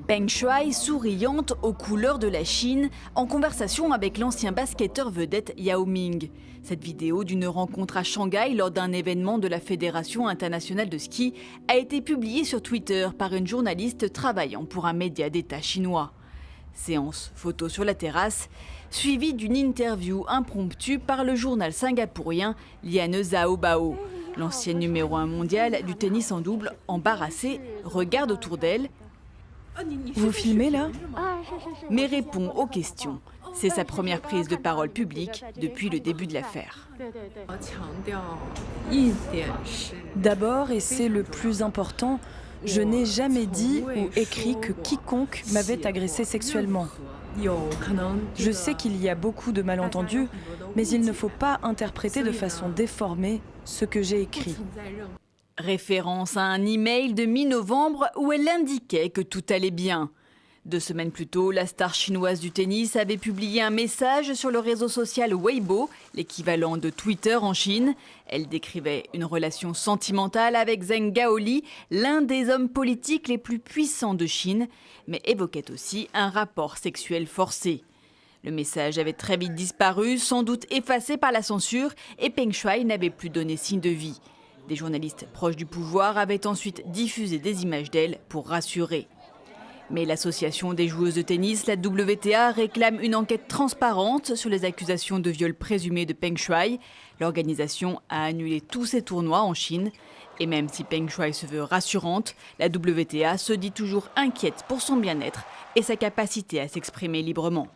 Peng Shuai, souriante aux couleurs de la Chine, en conversation avec l'ancien basketteur vedette Yao Ming. Cette vidéo d'une rencontre à Shanghai lors d'un événement de la Fédération internationale de ski a été publiée sur Twitter par une journaliste travaillant pour un média d'État chinois. Séance photo sur la terrasse, suivie d'une interview impromptue par le journal singapourien Liane Xiaobao. L'ancienne numéro 1 mondiale du tennis en double, embarrassée, regarde autour d'elle. Vous filmez là? Mais répond aux questions. C'est sa première prise de parole publique depuis le début de l'affaire. D'abord, et c'est le plus important, je n'ai jamais dit ou écrit que quiconque m'avait agressé sexuellement. Je sais qu'il y a beaucoup de malentendus, mais il ne faut pas interpréter de façon déformée ce que j'ai écrit. Référence à un email de mi-novembre où elle indiquait que tout allait bien. 2 semaines plus tôt, la star chinoise du tennis avait publié un message sur le réseau social Weibo, l'équivalent de Twitter en Chine. Elle décrivait une relation sentimentale avec Zheng Gaoli, l'un des hommes politiques les plus puissants de Chine, mais évoquait aussi un rapport sexuel forcé. Le message avait très vite disparu, sans doute effacé par la censure, et Peng Shuai n'avait plus donné signe de vie. Des journalistes proches du pouvoir avaient ensuite diffusé des images d'elle pour rassurer. Mais l'association des joueuses de tennis, la WTA, réclame une enquête transparente sur les accusations de viol présumé de Peng Shuai. L'organisation a annulé tous ses tournois en Chine. Et même si Peng Shuai se veut rassurante, la WTA se dit toujours inquiète pour son bien-être et sa capacité à s'exprimer librement.